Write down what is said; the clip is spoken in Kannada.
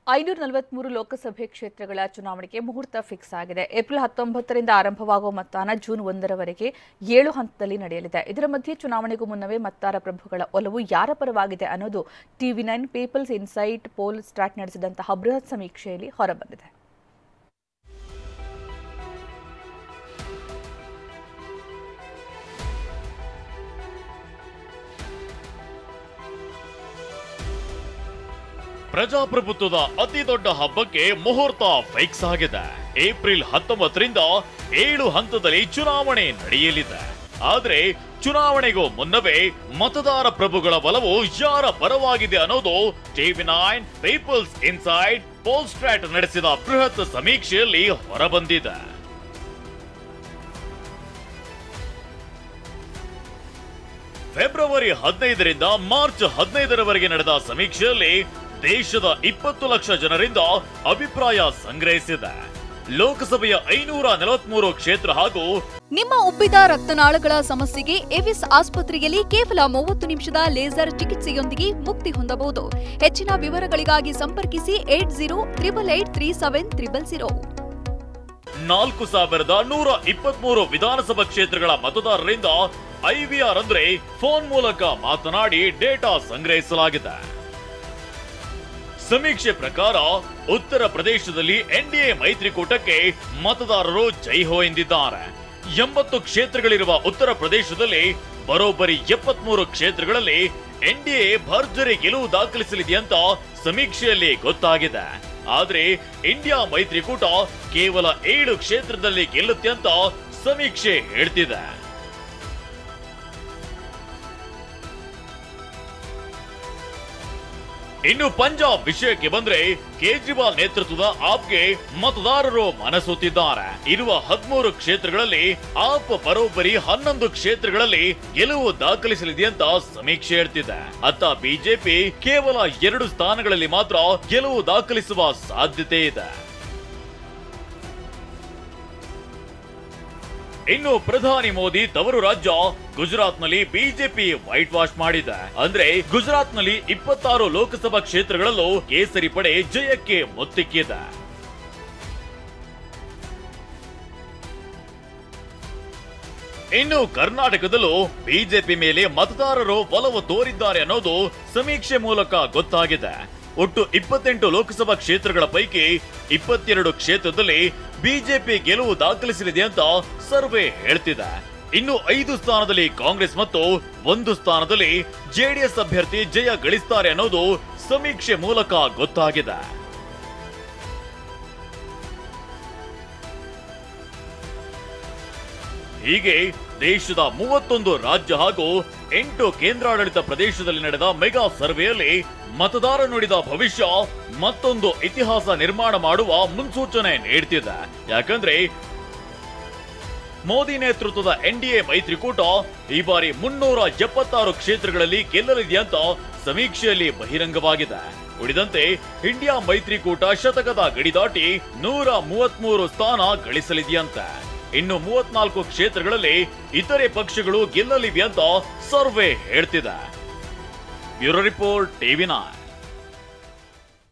543 ಲೋಕಸಭೆ ಕ್ಷೇತ್ರಗಳ ಚುನಾವಣೆಗೆ ಮುಹೂರ್ತ ಫಿಕ್ಸ್ ಆಗಿದೆ. ಏಪ್ರಿಲ್ 19ರಿಂದ ಆರಂಭವಾಗುವ ಮತದಾನ ಜೂನ್ 1ರವರೆಗೆ 7 ಹಂತದಲ್ಲಿ ನಡೆಯಲಿದೆ. ಇದರ ಮಧ್ಯೆ ಚುನಾವಣೆಗೂ ಮುನ್ನವೇ ಮತದಾರ ಪ್ರಭುಗಳ ಒಲವು ಯಾರ ಪರವಾಗಿದೆ ಅನ್ನೋದು TV9 People's Insight Polstrat ನಡೆಸಿದಂತಹ ಬೃಹತ್ ಸಮೀಕ್ಷೆಯಲ್ಲಿ ಹೊರಬಂದಿದೆ. ಪ್ರಜಾಪ್ರಭುತ್ವದ ಅತಿ ದೊಡ್ಡ ಹಬ್ಬಕ್ಕೆ ಮುಹೂರ್ತ ಫಿಕ್ಸ್ ಆಗಿದೆ. ಏಪ್ರಿಲ್ 19ರಿಂದ 7 ಹಂತದಲ್ಲಿ ಚುನಾವಣೆ ನಡೆಯಲಿದೆ. ಆದ್ರೆ ಚುನಾವಣೆಗೂ ಮುನ್ನವೇ ಮತದಾರ ಪ್ರಭುಗಳ ಒಲವು ಯಾರ ಪರವಾಗಿದೆ ಅನ್ನೋದು TV9 people's inside pole start ನಡೆಸಿದ ಬೃಹತ್ ಸಮೀಕ್ಷೆಯಲ್ಲಿ ಹೊರಬಂದಿದೆ. ಫೆಬ್ರವರಿ 15ರಿಂದ ಮಾರ್ಚ್ 15ರವರೆಗೆ ನಡೆದ ಸಮೀಕ್ಷೆಯಲ್ಲಿ ದೇಶದ 20 ಲಕ್ಷ ಜನರಿಂದ ಅಭಿಪ್ರಾಯ ಸಂಗ್ರಹಿಸಿದೆ. ಲೋಕಸಭೆಯ 543 ಕ್ಷೇತ್ರ ಹಾಗೂ ನಿಮ್ಮ ಉಬ್ಬಿದ ರಕ್ತನಾಳಗಳ ಸಮಸ್ಯೆಗೆ ಎವಿಸ್ ಆಸ್ಪತ್ರೆಯಲ್ಲಿ ಕೇವಲ 30 ನಿಮಿಷದ ಲೇಸರ್ ಚಿಕಿತ್ಸೆಯೊಂದಿಗೆ ಮುಕ್ತಿ ಹೊಂದಬಹುದು. ಹೆಚ್ಚಿನ ವಿವರಗಳಿಗಾಗಿ ಸಂಪರ್ಕಿಸಿ 8088837000. 4123 ವಿಧಾನಸಭಾ ಕ್ಷೇತ್ರಗಳ ಮತದಾರರಿಂದ IVR ಅಂದ್ರೆ ಫೋನ್ ಮೂಲಕ ಮಾತನಾಡಿ ಡೇಟಾ ಸಂಗ್ರಹಿಸಲಾಗಿದೆ. ಸಮೀಕ್ಷೆ ಪ್ರಕಾರ ಉತ್ತರ ಪ್ರದೇಶದಲ್ಲಿ NDA ಮೈತ್ರಿಕೂಟಕ್ಕೆ ಮತದಾರರು ಜೈ ಹೋ ಎಂದಿದ್ದಾರೆ. 80 ಕ್ಷೇತ್ರಗಳಿರುವ ಉತ್ತರ ಪ್ರದೇಶದಲ್ಲಿ ಬರೋಬ್ಬರಿ 73 ಕ್ಷೇತ್ರಗಳಲ್ಲಿ NDA ಭರ್ಜರಿ ಗೆಲುವು ದಾಖಲಿಸಲಿದೆ ಅಂತ ಸಮೀಕ್ಷೆಯಲ್ಲಿ ಗೊತ್ತಾಗಿದೆ. ಆದ್ರೆ ಇಂಡಿಯಾ ಮೈತ್ರಿಕೂಟ ಕೇವಲ 7 ಕ್ಷೇತ್ರದಲ್ಲಿ ಗೆಲ್ಲುತ್ತೆ ಅಂತ ಸಮೀಕ್ಷೆ ಹೇಳ್ತಿದೆ. ಇನ್ನು ಪಂಜಾಬ್ ವಿಷಯಕ್ಕೆ ಬಂದ್ರೆ ಕೇಜ್ರಿವಾಲ್ ನೇತೃತ್ವದ ಆಪ್ಗೆ ಮತದಾರರು ಮನಸೋತಿದ್ದಾರೆ. ಇರುವ 13 ಕ್ಷೇತ್ರಗಳಲ್ಲಿ ಆಪ್ ಬರೋಬ್ಬರಿ 11 ಕ್ಷೇತ್ರಗಳಲ್ಲಿ ಗೆಲುವು ದಾಖಲಿಸಲಿದೆ ಅಂತ ಸಮೀಕ್ಷೆ ಹೇಳ್ತಿದೆ. ಅತ್ತ ಬಿಜೆಪಿ ಕೇವಲ 2 ಸ್ಥಾನಗಳಲ್ಲಿ ಮಾತ್ರ ಗೆಲುವು ದಾಖಲಿಸುವ ಸಾಧ್ಯತೆ ಇದೆ. ಇನ್ನು ಪ್ರಧಾನಿ ಮೋದಿ ತವರು ರಾಜ್ಯ ಗುಜರಾತ್ನಲ್ಲಿ ಬಿಜೆಪಿ ವೈಟ್ ವಾಶ್ ಮಾಡಿದೆ. ಅಂದ್ರೆ ಗುಜರಾತ್ನಲ್ಲಿ 26 ಲೋಕಸಭಾ ಕ್ಷೇತ್ರಗಳಲ್ಲೂ ಕೇಸರಿ ಪಡೆ ಜಯಕ್ಕೆ ಮೊತ್ತಿಕ್ಕಿದೆ. ಇನ್ನು ಕರ್ನಾಟಕದಲ್ಲೂ ಬಿಜೆಪಿ ಮೇಲೆ ಮತದಾರರು ಒಲವು ತೋರಿದ್ದಾರೆ ಅನ್ನೋದು ಸಮೀಕ್ಷೆ ಮೂಲಕ ಗೊತ್ತಾಗಿದೆ. ಒಟ್ಟು 28 ಲೋಕಸಭಾ ಕ್ಷೇತ್ರಗಳ ಪೈಕಿ 22 ಕ್ಷೇತ್ರದಲ್ಲಿ ಬಿಜೆಪಿ ಗೆಲುವು ದಾಖಲಿಸಲಿದೆ ಅಂತ ಸರ್ವೆ ಹೇಳ್ತಿದೆ. ಇನ್ನು 5 ಸ್ಥಾನದಲ್ಲಿ ಕಾಂಗ್ರೆಸ್ ಮತ್ತು 1 ಸ್ಥಾನದಲ್ಲಿ ಜೆಡಿಎಸ್ ಅಭ್ಯರ್ಥಿ ಜಯ ಗಳಿಸ್ತಾರೆ ಅನ್ನೋದು ಸಮೀಕ್ಷೆ ಮೂಲಕ ಗೊತ್ತಾಗಿದೆ. ಹೀಗೆ ದೇಶದ 31 ರಾಜ್ಯ ಹಾಗೂ 8 ಕೇಂದ್ರಾಡಳಿತ ಪ್ರದೇಶದಲ್ಲಿ ನಡೆದ ಮೆಗಾ ಸರ್ವೆಯಲ್ಲಿ ಮತದಾರ ನುಡಿದ ಭವಿಷ್ಯ ಮತ್ತೊಂದು ಇತಿಹಾಸ ನಿರ್ಮಾಣ ಮಾಡುವ ಮುನ್ಸೂಚನೆ ನೀಡ್ತಿದೆ. ಯಾಕಂದ್ರೆ ಮೋದಿ ನೇತೃತ್ವದ NDA ಮೈತ್ರಿಕೂಟ ಈ ಬಾರಿ 376 ಕ್ಷೇತ್ರಗಳಲ್ಲಿ ಗೆಲ್ಲಲಿದೆ ಅಂತ ಸಮೀಕ್ಷೆಯಲ್ಲಿ ಬಹಿರಂಗವಾಗಿದೆ. ಉಳಿದಂತೆ ಇಂಡಿಯಾ ಮೈತ್ರಿಕೂಟ ಶತಕದ ಗಡಿ ದಾಟಿ 133 ಸ್ಥಾನ ಗಳಿಸಲಿದೆಯಂತೆ. ಇನ್ನು 34 ಕ್ಷೇತ್ರಗಳಲ್ಲಿ ಇತರೆ ಪಕ್ಷಗಳು ಗೆಲ್ಲಲಿವೆ ಅಂತ ಸರ್ವೆ ಹೇಳ್ತಿದೆ. Bureau report TV9.